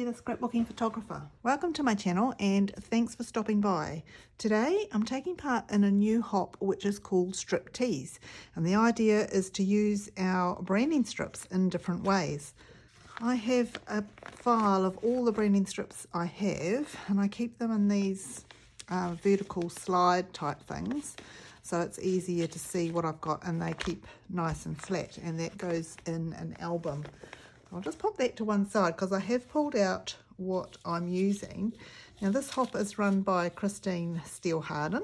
the Scrapbooking Photographer. Welcome to my channel and thanks for stopping by. Today I'm taking part in a new hop which is called Striptease, and the idea is to use our branding strips in different ways. I have a file of all the branding strips I have and I keep them in these vertical slide type things, so it's easier to see what I've got and they keep nice and flat, and that goes in an album. I'll just pop that to one side because I have pulled out what I'm using. Now this hop is run by Christine Steelharden,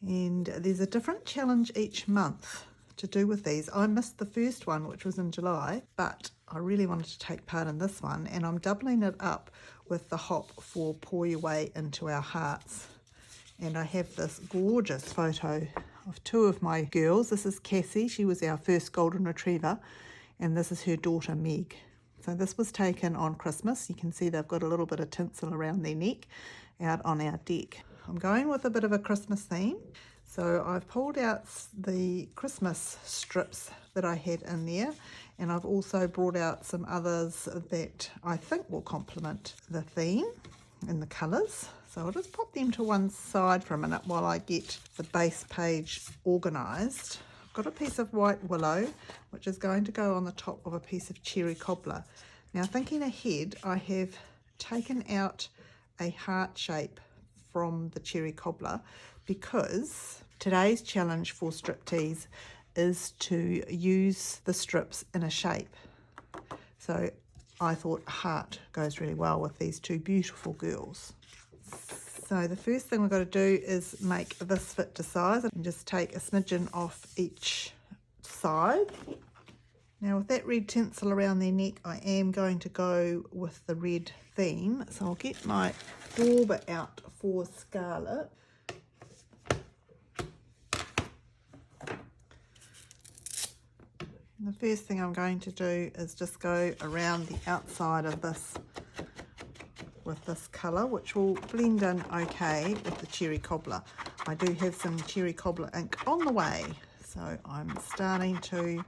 and there's a different challenge each month to do with these. I missed the first one, which was in July, but I really wanted to take part in this one, and I'm doubling it up with the hop for Pour Your Way Into Our Hearts. And I have this gorgeous photo of two of my girls. This is Cassie, she was our first golden retriever, and this is her daughter Meg. So this was taken on Christmas. You can see they've got a little bit of tinsel around their neck out on our deck. I'm going with a bit of a Christmas theme. So I've pulled out the Christmas strips that I had in there, and I've also brought out some others that I think will complement the theme and the colours. So I'll just pop them to one side for a minute while I get the base page organised. Got a piece of white willow which is going to go on the top of a piece of cherry cobbler. Now thinking ahead, I have taken out a heart shape from the cherry cobbler because today's challenge for Striptease is to use the strips in a shape. So I thought a heart goes really well with these two beautiful girls. So the first thing we've got to do is make this fit to size and just take a smidgen off each side. Now with that red tinsel around their neck, I am going to go with the red theme. So I'll get my dauber out for Scarlet. And the first thing I'm going to do is just go around the outside of this with this colour, which will blend in okay with the cherry cobbler. I do have some cherry cobbler ink on the way, so I'm starting to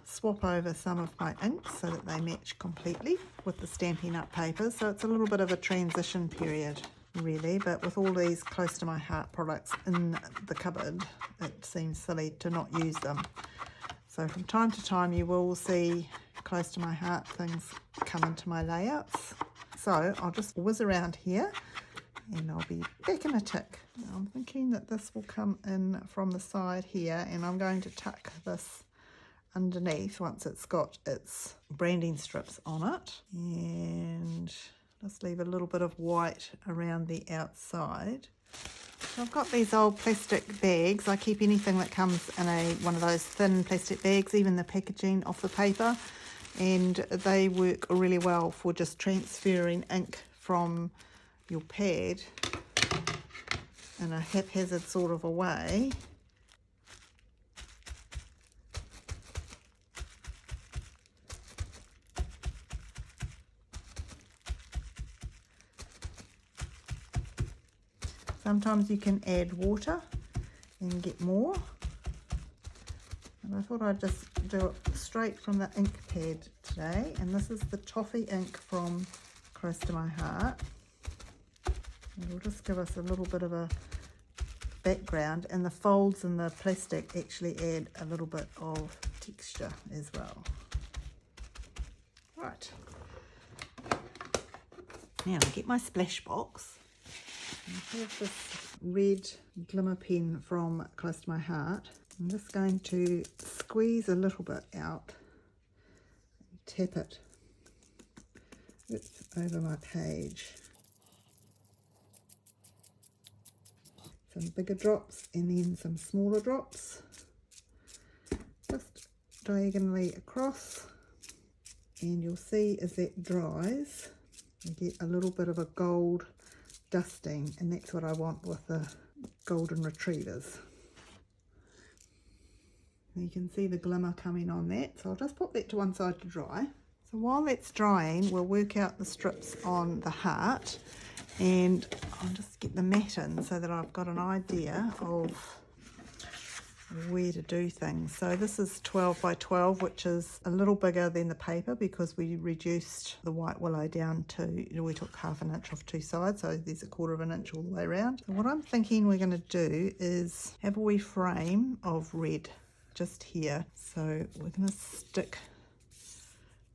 swap over some of my inks so that they match completely with the Stampin' Up paper. So it's a little bit of a transition period really, but with all these close to my heart products in the cupboard, it seems silly to not use them. So from time to time you will see close to my heart things come into my layouts. So I'll just whiz around here and I'll be back in a tick. Now I'm thinking that this will come in from the side here, and I'm going to tuck this underneath once it's got its branding strips on it, and just leave a little bit of white around the outside. So I've got these old plastic bags. I keep anything that comes in one of those thin plastic bags, even the packaging off the paper, and they work really well for just transferring ink from your pad in a haphazard sort of a way. Sometimes you can add water and get more. And I thought I'd just do it straight from the ink pad today. And this is the toffee ink from Close to My Heart. It'll just give us a little bit of a background, and the folds in the plastic actually add a little bit of texture as well. Right. Now I get my splash box. I have this red glimmer pen from Close to My Heart. I'm just going to squeeze a little bit out and tap it over my page. Some bigger drops and then some smaller drops, just diagonally across, and you'll see as that dries you get a little bit of a gold dusting, and that's what I want with the golden retrievers. You can see the glimmer coming on that, so I'll just put that to one side to dry. So while that's drying, we'll work out the strips on the heart, and I'll just get the mat in so that I've got an idea of where to do things. So this is 12 by 12, which is a little bigger than the paper because we reduced the white willow down to, we took 1/2 inch off 2 sides, so there's 1/4 inch all the way around. So what I'm thinking we're going to do is have a wee frame of red just here. So we're going to stick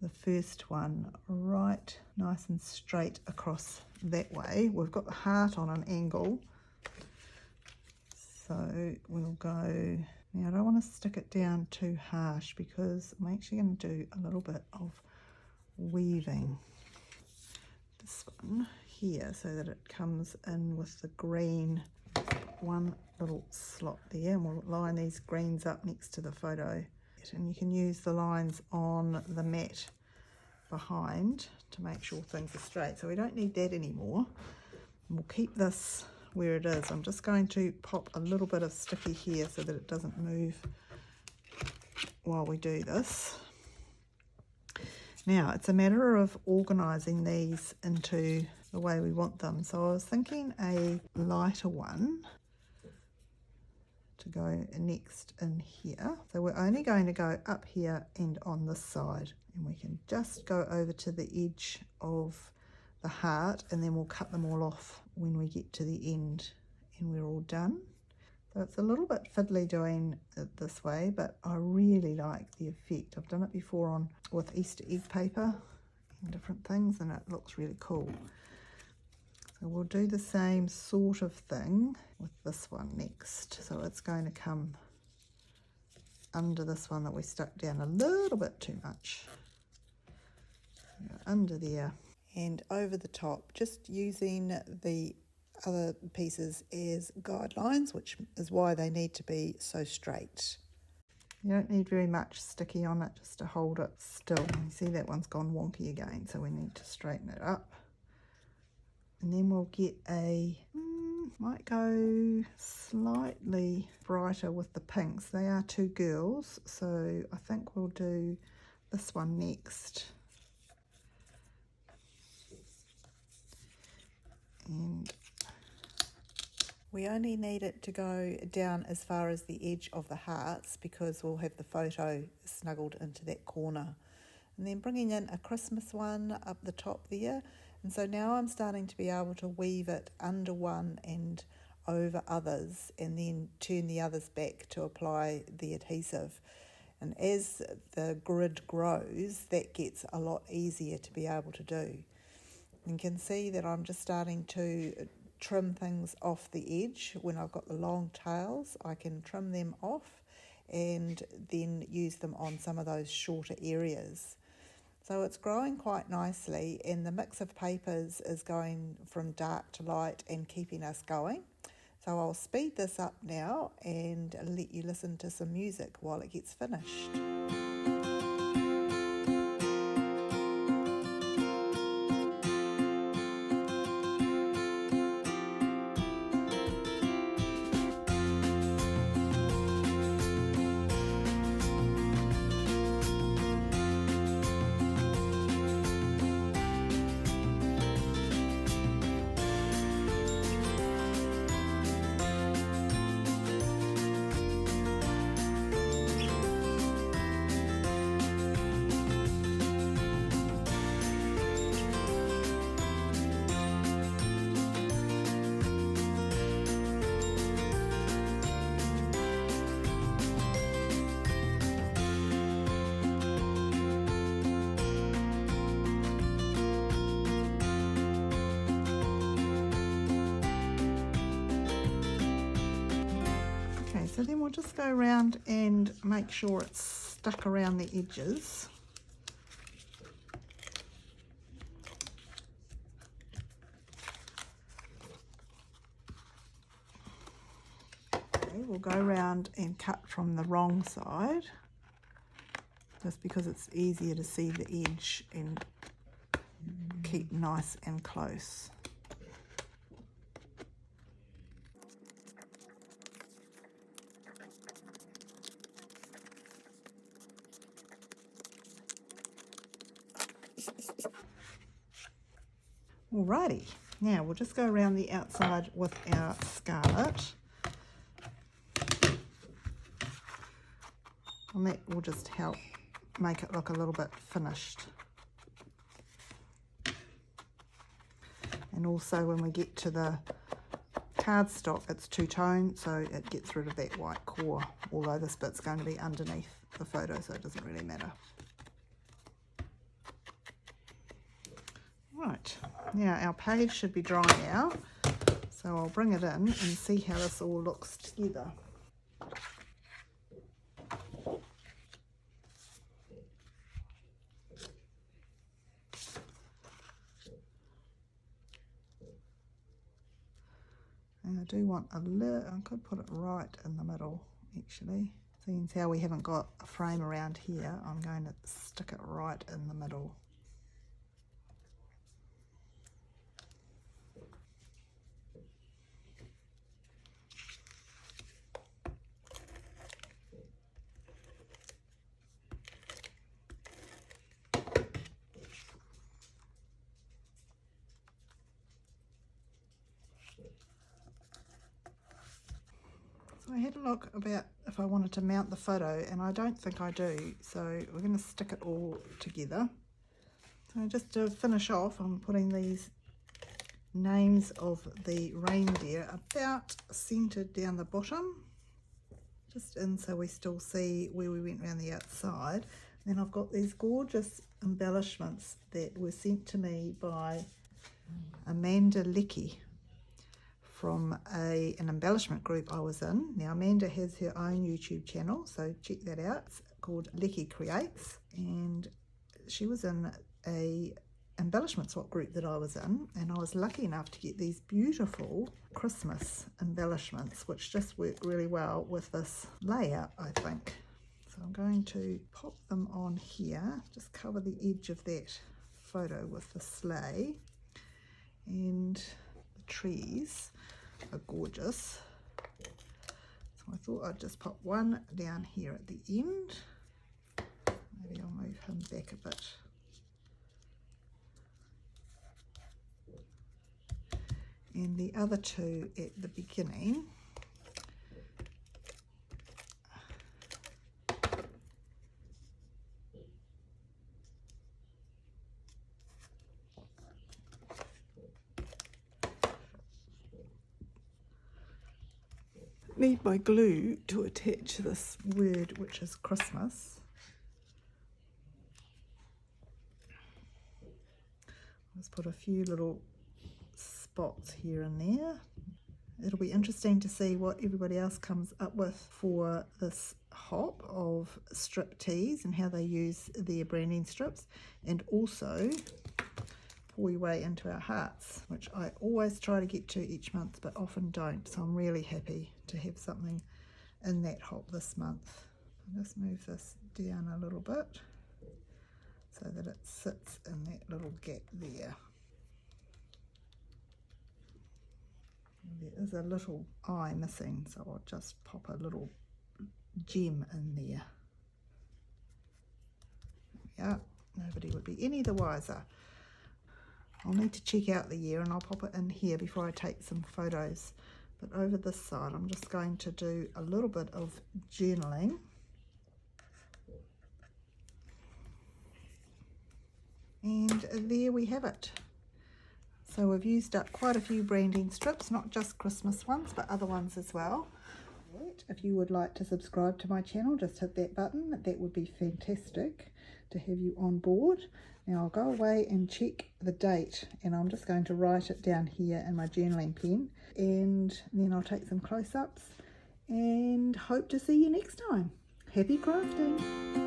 the first one right nice and straight across that way. We've got the heart on an angle. So we'll go, now I don't want to stick it down too harsh because I'm actually going to do a little bit of weaving this one here so that it comes in with the green, one little slot there, and we'll line these greens up next to the photo. And you can use the lines on the mat behind to make sure things are straight. So we don't need that anymore. And we'll keep this where it is. I'm just going to pop a little bit of sticky here so that it doesn't move while we do this. Now it's a matter of organising these into the way we want them. So I was thinking a lighter one to go next in here. So we're only going to go up here and on this side, and we can just go over to the edge of the heart, and then we'll cut them all off when we get to the end and we're all done. So it's a little bit fiddly doing it this way, but I really like the effect. I've done it before with Easter egg paper and different things, and it looks really cool. So we'll do the same sort of thing with this one next. So it's going to come under this one that we stuck down a little bit too much. Under there and over the top, just using the other pieces as guidelines, which is why they need to be so straight. You don't need very much sticky on it just to hold it still. You see that one's gone wonky again, so we need to straighten it up. And then we'll get might go slightly brighter with the pinks. They are 2 girls, so I think we'll do this one next. And we only need it to go down as far as the edge of the hearts because we'll have the photo snuggled into that corner. And then bringing in a Christmas one up the top there. And so now I'm starting to be able to weave it under one and over others, and then turn the others back to apply the adhesive. And as the grid grows, that gets a lot easier to be able to do. You can see that I'm just starting to trim things off the edge. When I've got the long tails, I can trim them off and then use them on some of those shorter areas. So it's growing quite nicely, and the mix of papers is going from dark to light and keeping us going. So I'll speed this up now and let you listen to some music while it gets finished. So then we'll just go around and make sure it's stuck around the edges. Okay, we'll go around and cut from the wrong side, just because it's easier to see the edge and keep nice and close. Alrighty, now we'll just go around the outside with our scarlet. and that will just help make it look a little bit finished. And also when we get to the cardstock, it's two-tone, so it gets rid of that white core, although this bit's going to be underneath the photo, so it doesn't really matter. Right, now our page should be dry now, so I'll bring it in and see how this all looks together. And I do want a little, I could put it right in the middle actually. Seeing how we haven't got a frame around here, I'm going to stick it right in the middle. So I had a look about if I wanted to mount the photo, and I don't think I do, so we're going to stick it all together. So just to finish off, I'm putting these names of the reindeer about centered down the bottom, just in so we still see where we went around the outside. Then I've got these gorgeous embellishments that were sent to me by Amanda Leckie from an embellishment group I was in. Now Amanda has her own YouTube channel, so check that out. It's called Leckie Creates, and she was in a embellishment swap group that I was in, and I was lucky enough to get these beautiful Christmas embellishments which just work really well with this layout, I think. So I'm going to pop them on here, just cover the edge of that photo with the sleigh, and the trees are gorgeous. So I thought I'd just pop one down here at the end. Maybe I'll move him back a bit. And the other two at the beginning. Need my glue to attach this word, which is Christmas. Let's put a few little spots here and there. It'll be interesting to see what everybody else comes up with for this hop of Striptease and how they use their branding strips, and also pour your way into our hearts, which I always try to get to each month but often don't, so I'm really happy to have something in that hop this month. I'll just move this down a little bit so that it sits in that little gap there. There is a little eye missing, so I'll just pop a little gem in there. Yeah, nobody would be any the wiser. I'll need to check out the year and I'll pop it in here before I take some photos. But over this side, I'm just going to do a little bit of journaling. And there we have it. So we've used up quite a few branding strips, not just Christmas ones, but other ones as well. If you would like to subscribe to my channel, just hit that button. That would be fantastic to have you on board. Now I'll go away and check the date, and I'm just going to write it down here in my journaling pen, and then I'll take some close-ups and hope to see you next time. Happy crafting!